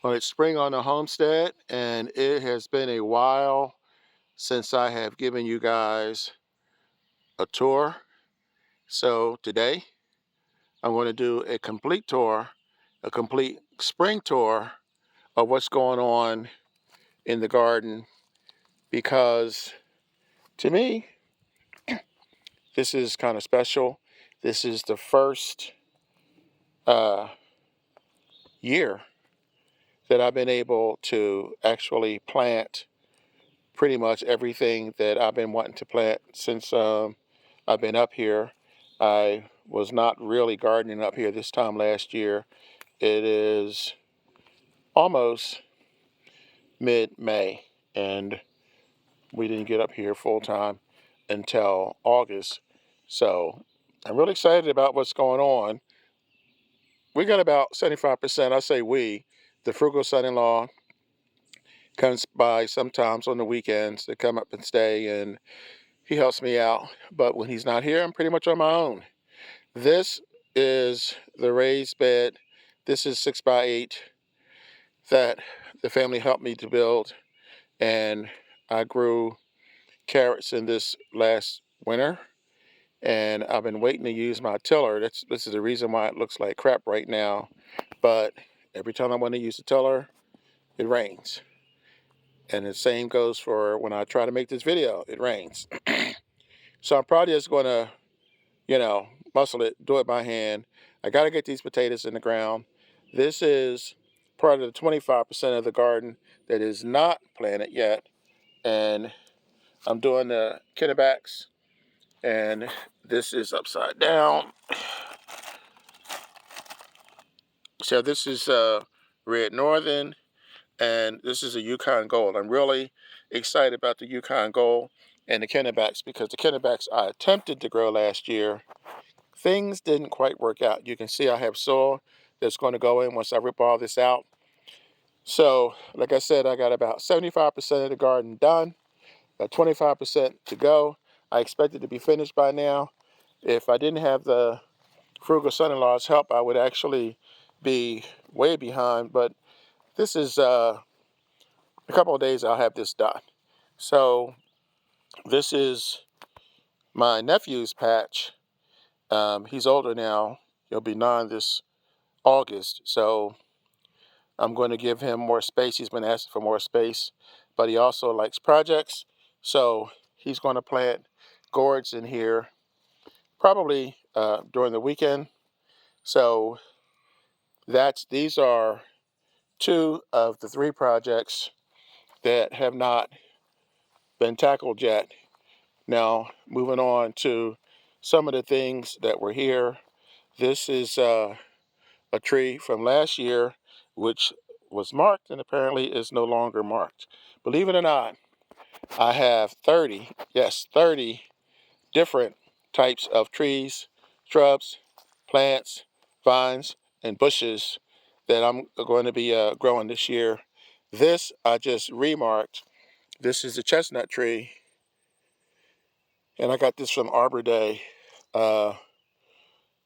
Well, it's spring on the homestead, and it has been a while since I have given you guys a tour. So today I'm going to do a complete tour, a complete spring tour of what's going on in the garden, because to me, this is kind of special. This is the first uh, year that I've been able to actually plant pretty much everything that I've been wanting to plant since I've been up here. I was not really gardening up here this time last year. It is almost mid-May, and we didn't get up here full time until August. So I'm really excited about what's going on. We got about 75%, I say we, the Frugal son-in-law comes by sometimes on the weekends to come up and stay, and he helps me out. But when he's not here, I'm pretty much on my own. This is the raised bed. This is 6x8 that the family helped me to build, and I grew carrots in this last winter, and I've been waiting to use my tiller. This is the reason why it looks like crap right now, but every time I want to use the tiller, it rains. And the same goes for when I try to make this video, it rains. So I'm probably just going to, muscle it, do it by hand. I got to get these potatoes in the ground. This is part of the 25% of the garden that is not planted yet. And I'm doing the kinnebacks, and this is upside down. So this is Red Northern, and this is a Yukon Gold. I'm really excited about the Yukon Gold and the kinnebacks, because the kinnebacks I attempted to grow last year, things didn't quite work out. You can see I have soil that's going to go in once I rip all this out. So, like I said, I got about 75% of the garden done, about 25% to go. I expect it to be finished by now. If I didn't have the Frugal son-in-law's help, I would actually be way behind. But this is a couple of days I'll have this done. So this is my nephew's patch. He's older now. He'll be 9 this August. So I'm going to give him more space. He's been asking for more space, but he also likes projects. So he's going to plant gourds in here probably during the weekend. So these are 2 of the 3 projects that have not been tackled yet. Now, moving on to some of the things that were here. This is a tree from last year, which was marked and apparently is no longer marked. Believe it or not, I have 30, yes, 30 different types of trees, shrubs, plants, vines, and bushes that I'm going to be growing this year. This I just remarked. This is a chestnut tree, and I got this from Arbor Day. Uh,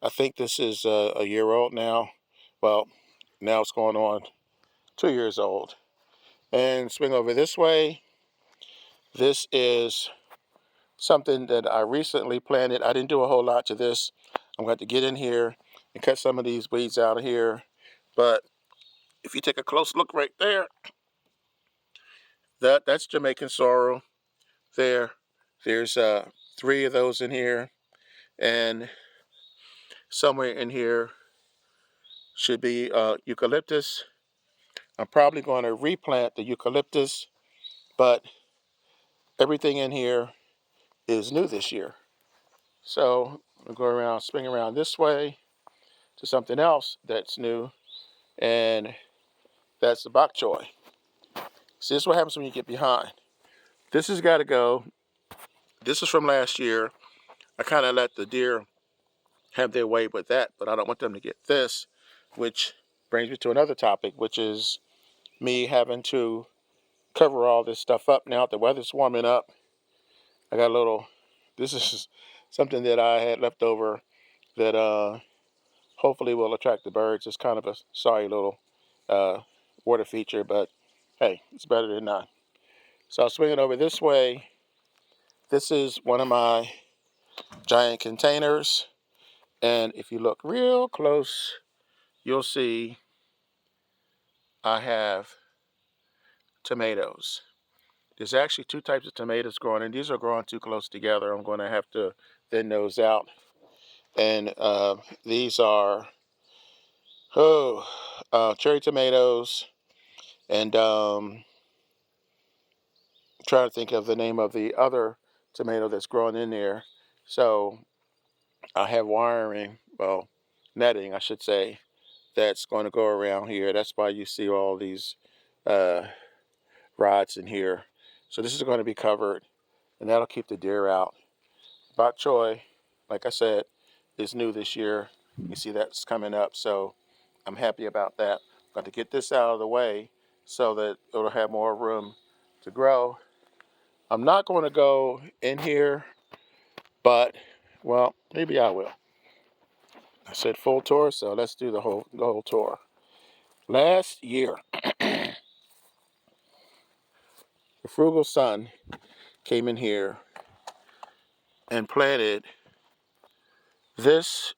I think this is a year old now. Well, now it's going on 2 years old. And swing over this way. This is something that I recently planted. I didn't do a whole lot to this. I'm going to get in here and cut some of these weeds out of here. But if you take a close look right there, that's Jamaican sorrel there. There's 3 of those in here, and somewhere in here should be eucalyptus. I'm probably going to replant the eucalyptus, but everything in here is new this year. So I'll go around, swing around this way to something else that's new, and that's the bok choy. See, this is what happens when you get behind. This has got to go. This is from last year. I kind of let the deer have their way with that, but I don't want them to get this, which brings me to another topic, which is me having to cover all this stuff up now. The weather's warming up. I got a little, this is something that I had left over that hopefully will attract the birds. It's kind of a sorry little uh, water feature, but hey, it's better than none. So I'll swing it over this way. This is one of my giant containers, and if you look real close, you'll see I have tomatoes. There's actually two types of tomatoes growing, and these are growing too close together. I'm going to have to thin those out. And these are cherry tomatoes, and trying to think of the name of the other tomato that's growing in there. So I have wiring, well, netting, I should say, that's going to go around here. That's why you see all these uh, rods in here. So this is going to be covered, and that'll keep the deer out. Bok choy, like I said, is new this year. You see that's coming up, so I'm happy about that. I'm going to get this out of the way so that it'll have more room to grow. I'm not going to go in here, but, well, maybe I will. I said full tour, so let's do the whole tour. Last year, the Frugal son came in here and planted this.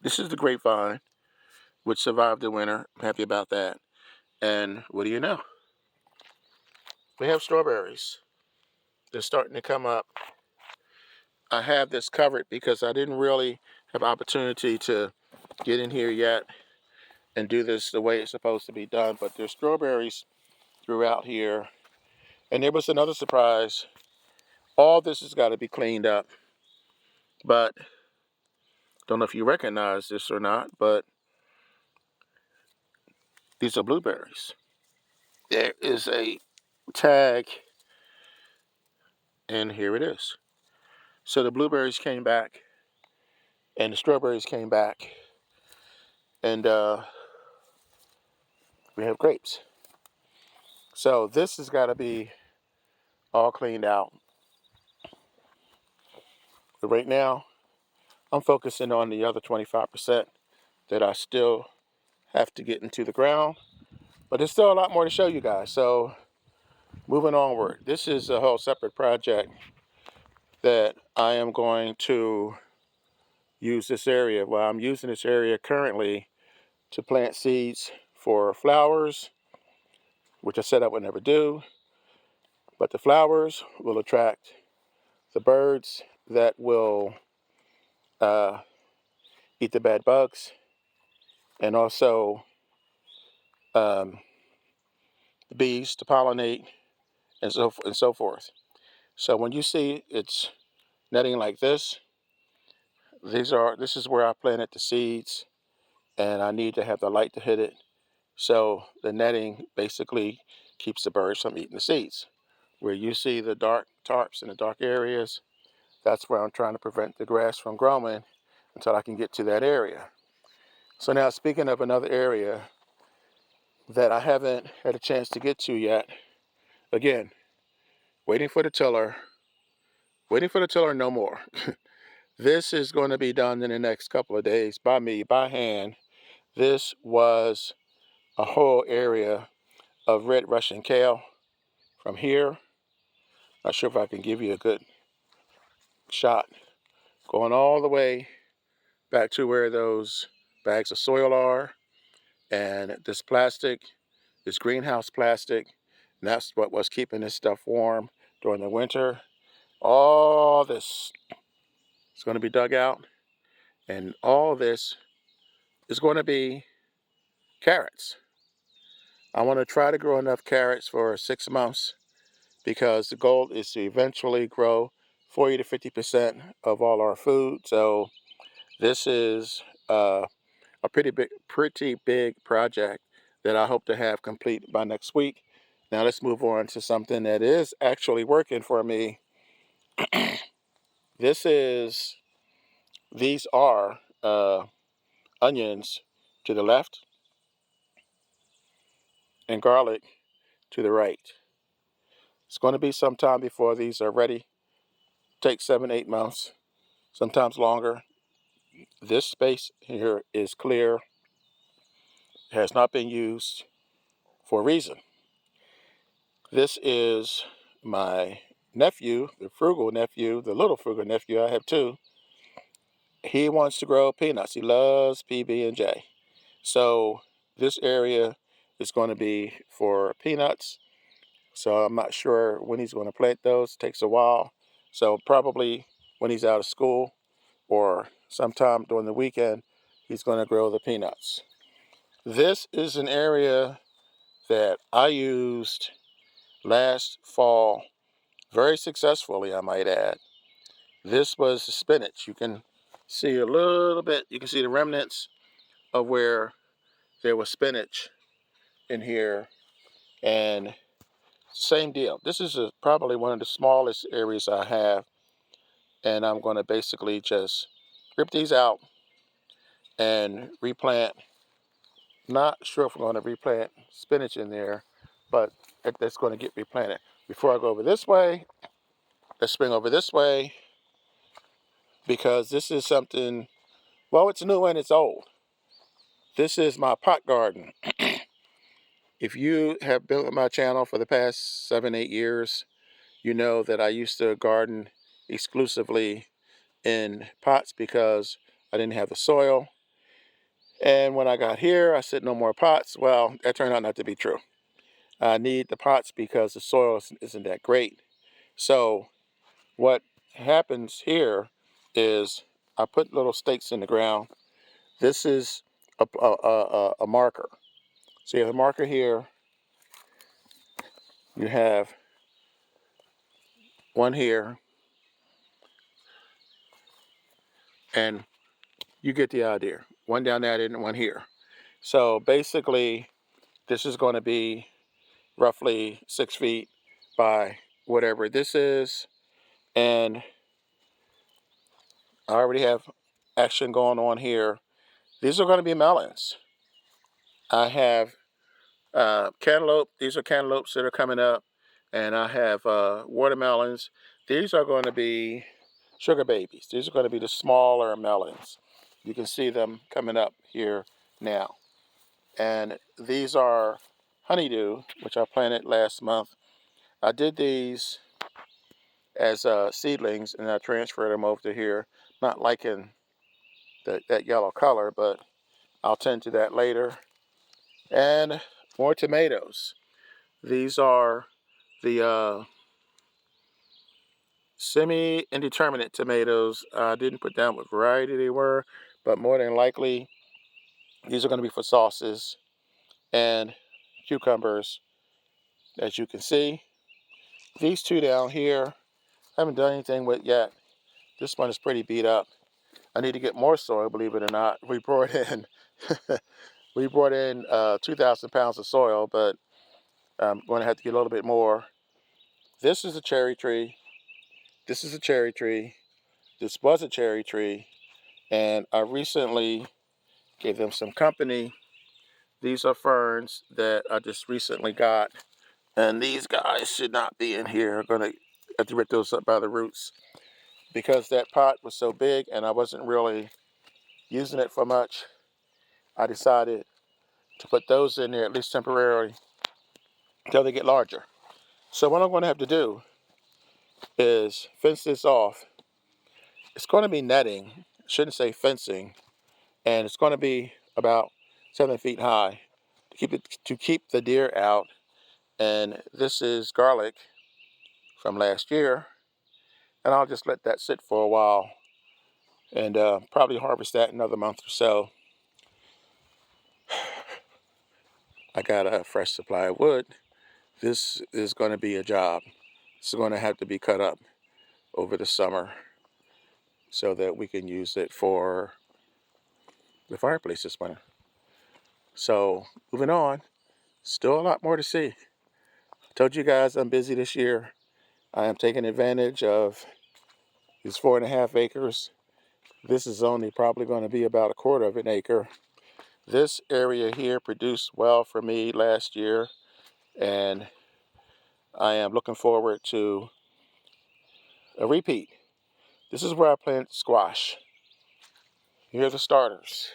This is the grapevine, which survived the winter. I'm happy about that. And what do you know? We have strawberries. They're starting to come up. I have this covered because I didn't really have opportunity to get in here yet and do this the way it's supposed to be done. But there's strawberries throughout here. And there was another surprise. All this has got to be cleaned up. But don't know if you recognize this or not, but these are blueberries. There is a tag, and here it is. So the blueberries came back, and the strawberries came back, and we have grapes. So this has got to be all cleaned out. But right now, I'm focusing on the other 25% that I still have to get into the ground. But there's still a lot more to show you guys. So moving onward, this is a whole separate project that I am going to use this area. Well, I'm using this area currently to plant seeds for flowers, which I said I would never do. But the flowers will attract the birds that will uh, eat the bad bugs, and also um, the bees to pollinate, and so forth. So when you see it's netting like this, this is where I planted the seeds, and I need to have the light to hit it. So the netting basically keeps the birds from eating the seeds. Where you see the dark tarps in the dark areas, that's where I'm trying to prevent the grass from growing until I can get to that area. So now, speaking of another area that I haven't had a chance to get to yet, again, waiting for the tiller, no more. This is going to be done in the next couple of days by me, by hand. This was a whole area of red Russian kale from here. Not sure if I can give you a good shot. Going all the way back to where those bags of soil are. And this plastic, this greenhouse plastic, and that's what was keeping this stuff warm during the winter. All this is going to be dug out, and all this is going to be carrots. I want to try to grow enough carrots for 6 months because the goal is to eventually grow 40 to 50% of all our food. So this is a pretty big project that I hope to have complete by next week. Now let's move on to something that is actually working for me. These are onions to the left and garlic to the right. It's going to be some time before these are ready. Take 7, 8 months, sometimes longer. This space here is clear, has not been used for a reason. This is my nephew, the frugal nephew, the little frugal nephew. I have two. He wants to grow peanuts. He loves PB&J. So this area is going to be for peanuts. So I'm not sure when he's going to plant those. It takes a while. So probably when he's out of school or sometime during the weekend, he's going to grow the peanuts. This is an area that I used last fall very successfully, I might add. This was the spinach. You can see a little bit, you can see the remnants of where there was spinach in here. And same deal. This is probably one of the smallest areas I have. And I'm going to basically just rip these out and replant. Not sure if we're going to replant spinach in there, but that's going to get replanted. Before I go over this way, let's swing over this way, because this is something, well, it's new and it's old. This is my pot garden. If you have been on my channel for the past 7-8 years, you know that I used to garden exclusively in pots because I didn't have the soil. And when I got here, I said no more pots. Well, that turned out not to be true. I need the pots because the soil isn't that great. So what happens here is I put little stakes in the ground. This is a marker. So you have a marker here. You have one here. And you get the idea. One down there and one here. So basically, this is going to be roughly 6 feet by whatever this is. And I already have action going on here. These are going to be melons. I have cantaloupe. These are cantaloupes that are coming up. And I have watermelons. These are going to be sugar babies. These are going to be the smaller melons. You can see them coming up here now. And these are honeydew, which I planted last month. I did these as seedlings, and I transferred them over to here. Not liking that yellow color, but I'll tend to that later. And more tomatoes. These are the semi-indeterminate tomatoes. I didn't put down what variety they were, but more than likely, these are going to be for sauces. And cucumbers, as you can see. These two down here, I haven't done anything with yet. This one is pretty beat up. I need to get more soil, believe it or not. We brought in we brought in 2,000 pounds of soil, but I'm going to have to get a little bit more. This is a cherry tree. This is a cherry tree. This was a cherry tree. And I recently gave them some company. These are ferns that I just recently got. And these guys should not be in here. I'm going to have to rip those up by the roots. Because that pot was so big and I wasn't really using it for much, I decided to put those in there, at least temporarily, until they get larger. So what I'm going to have to do is fence this off. It's going to be netting. I shouldn't say fencing. And it's going to be about 7 feet high to keep the deer out. And this is garlic from last year. And I'll just let that sit for a while and probably harvest that in another month or so. I got a fresh supply of wood. This is going to be a job. It's going to have to be cut up over the summer so that we can use it for the fireplace this winter. So moving on, still a lot more to see. I told you guys I'm busy this year. I am taking advantage of these 4.5 acres. This is only probably going to be about a quarter of an acre. This area here produced well for me last year, and I am looking forward to a repeat. This is where I planted squash. Here are the starters.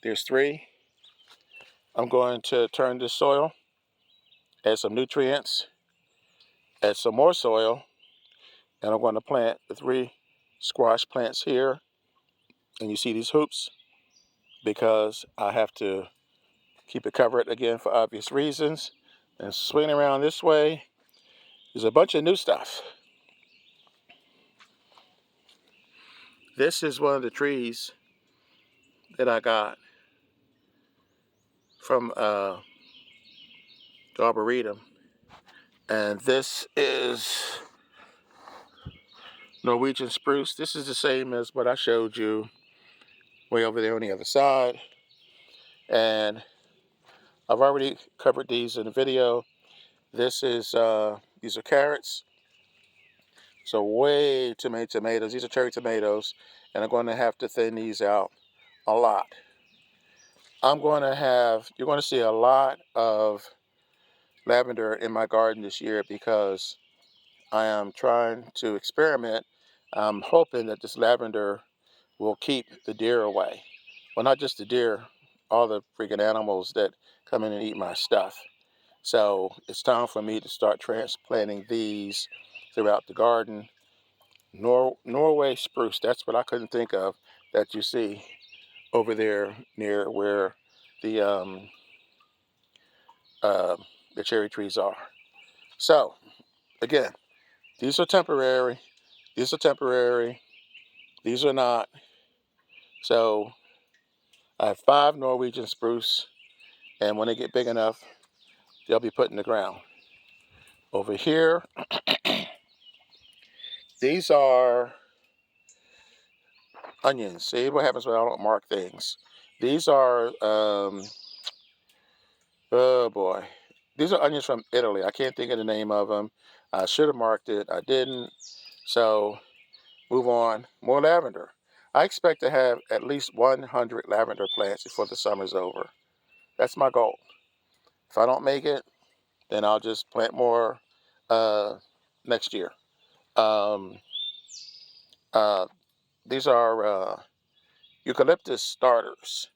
There's 3. I'm going to turn this soil, add some nutrients, add some more soil, and I'm going to plant the 3 squash plants here. And you see these hoops because I have to keep it covered again for obvious reasons. And swing around this way, there's a bunch of new stuff. This is one of the trees that I got from the Arboretum. And this is Norwegian spruce. This is the same as what I showed you way over there on the other side. And I've already covered these in the video. This is, these are carrots. So way too many tomatoes. These are cherry tomatoes. And I'm going to have to thin these out a lot. You're going to see a lot of lavender in my garden this year because I am trying to experiment. I'm hoping that this lavender will keep the deer away. Well, not just the deer, all the freaking animals that come in and eat my stuff. So it's time for me to start transplanting these throughout the garden. Norway spruce, that's what I couldn't think of, that you see over there near where the uh, the cherry trees are. So again, these are temporary. These are temporary. These are not. So I have 5 Norwegian spruce, and when they get big enough, they'll be put in the ground. Over here, these are onions. See what happens when I don't mark things. These are, oh boy. These are onions from Italy. I can't think of the name of them. I should have marked it. I didn't. So move on. More lavender. I expect to have at least 100 lavender plants before the summer's over. That's my goal. If I don't make it, then I'll just plant more next year. Um, uh, these are eucalyptus starters.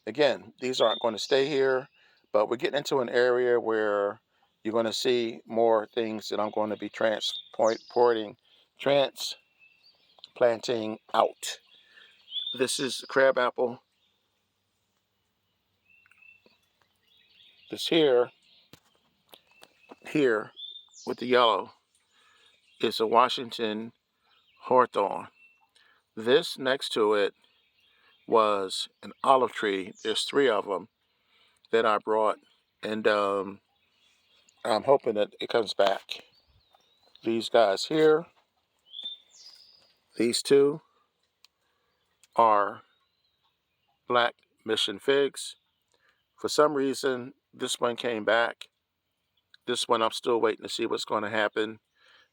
Again, these aren't going to stay here, but we're getting into an area where you're going to see more things that I'm going to be transplanting out. This is crabapple. This here with the yellow is a Washington hawthorn. This next to it was an olive tree. There's 3 of them that I brought, and I'm hoping that it comes back. These guys here, these 2 are black mission figs. For some reason, this one came back. This one I'm still waiting to see what's going to happen.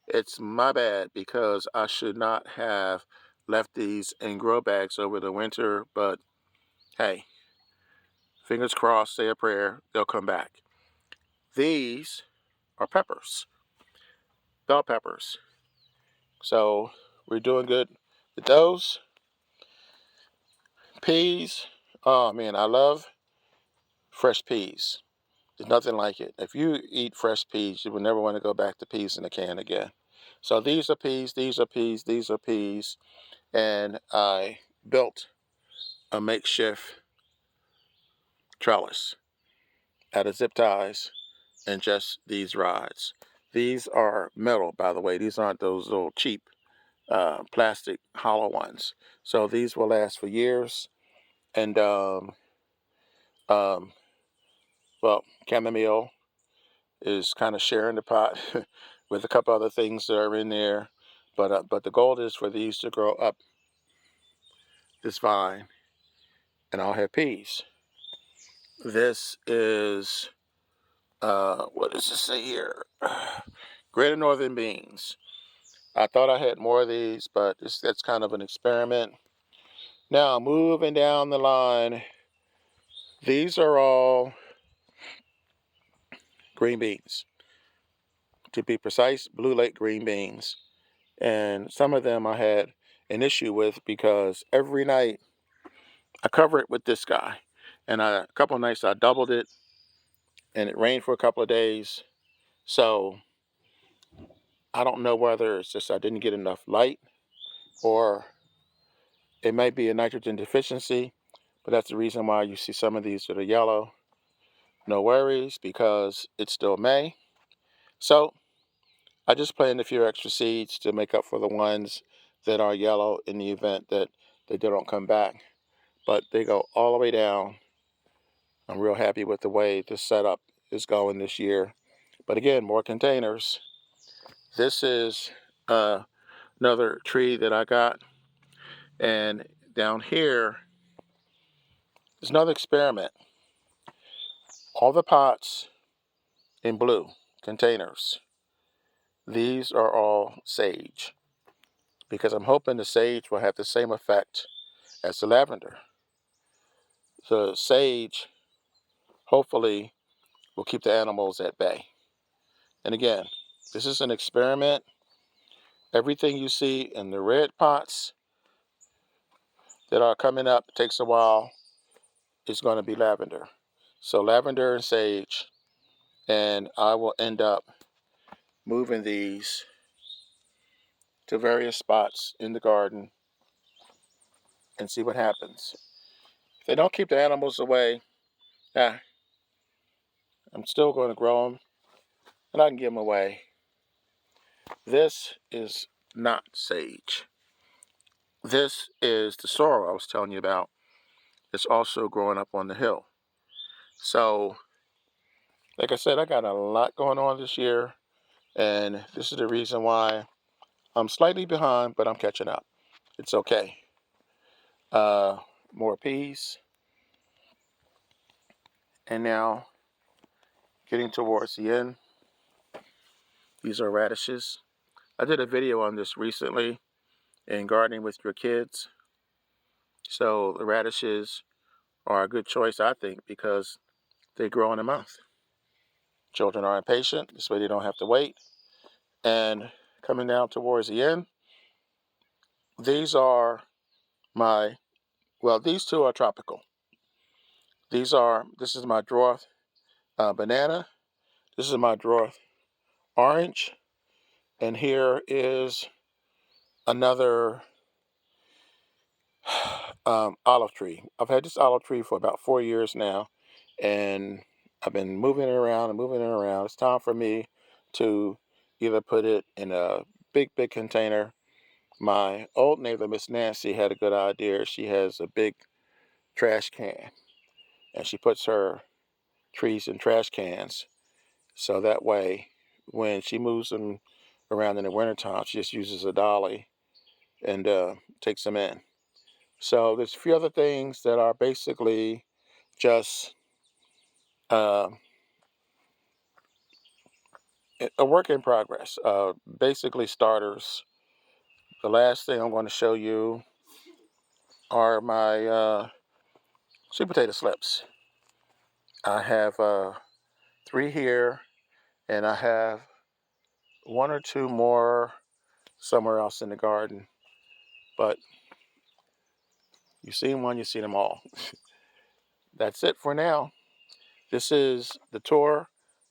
It's my bad because I should not have left these in grow bags over the winter, but hey, fingers crossed, say a prayer, they'll come back. These are peppers, bell peppers. So we're doing good with those. Peas, oh man, I love fresh peas. There's nothing like it. If you eat fresh peas, you will never want to go back to peas in a can again. So these are peas, these are peas, these are peas. And I built a makeshift trellis out of zip ties and just these rods. These are metal, by the way. These aren't those little cheap plastic hollow ones. So these will last for years. And um, well, chamomile is kind of sharing the pot with a couple other things that are in there. But the goal is for these to grow up this vine, and I'll have peas. This is, what does it say here? Greater Northern beans. I thought I had more of these, but that's kind of an experiment. Now, moving down the line, these are all green beans. To be precise, Blue Lake green beans. And some of them I had an issue with because every night I cover it with this guy. And a couple of nights I doubled it, and it rained for a couple of days. So I don't know whether it's just I didn't get enough light, or it might be a nitrogen deficiency, but that's the reason why you see some of these that are yellow. No worries, because it's still May. So I just planted a few extra seeds to make up for the ones that are yellow in the event that they don't come back. But they go all the way down. I'm real happy with the way this setup is going this year. But again, more containers. This is another tree that I got. And down here is another experiment. All the pots in blue containers, these are all sage, because I'm hoping the sage will have the same effect as the lavender. The sage hopefully will keep the animals at bay. And again, this is an experiment. Everything you see in the red pots that are coming up, takes a while, is going to be lavender. So lavender and sage, and I will end up moving these to various spots in the garden and see what happens. If they don't keep the animals away, I'm still going to grow them, and I can give them away. This is not sage. This is the sorrel I was telling you about. It's also growing up on the hill. So, like I said, I got a lot going on this year, and this is the reason why I'm slightly behind, but I'm catching up. It's okay. More peas. And now, getting towards the end, these are radishes. I did a video on this recently in gardening with your kids. So the radishes are a good choice, I think, because they grow in a month. Children are impatient, this way they don't have to wait. And coming down towards the end, these are these two are tropical. This is my dwarf banana. This is my dwarf orange. And here is another olive tree. I've had this olive tree for about 4 years now, and I've been moving it around and moving it around. It's time for me to either put it in a big container. My old neighbor, Miss Nancy, had a good idea. She has a big trash can, and she puts her trees in trash cans. So that way, when she moves them around in the wintertime, she just uses a dolly and takes them in. So there's a few other things that are basically just uh, a work in progress, basically starters. The last thing I'm going to show you are my sweet potato slips. I have 3 here, and I have 1 or 2 more somewhere else in the garden. But you see one, you see them all. That's it for now. This is the tour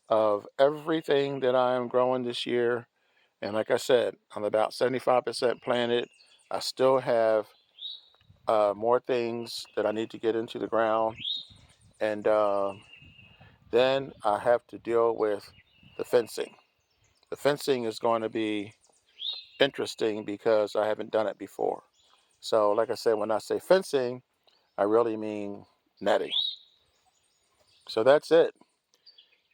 of everything that I am growing this year. And like I said, I'm about 75% planted. I still have more things that I need to get into the ground. And then I have to deal with the fencing. The fencing is going to be interesting because I haven't done it before. So like I said, when I say fencing, I really mean netting. So that's it.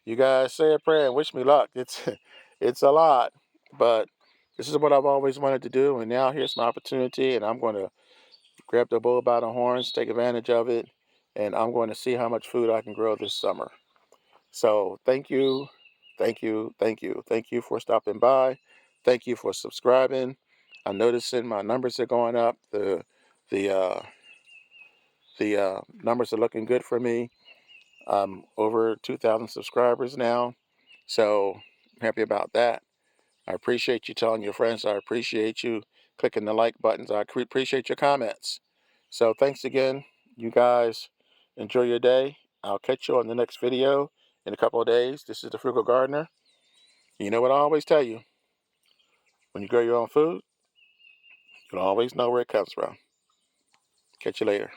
You guys say a prayer and wish me luck. It's a lot, but this is what I've always wanted to do, and now here's my opportunity, and I'm going to grab the bull by the horns, take advantage of it, and I'm going to see how much food I can grow this summer. So thank you, thank you, thank you. Thank you for stopping by. Thank you for subscribing. I'm noticing my numbers are going up. The numbers are looking good for me. I'm over 2,000 subscribers now, so I'm happy about that. I appreciate you telling your friends. I appreciate you clicking the like buttons. I appreciate your comments. So thanks again. You guys enjoy your day. I'll catch you on the next video in a couple of days. This is the Frugal Gardener. You know what I always tell you? When you grow your own food, you'll always know where it comes from. Catch you later.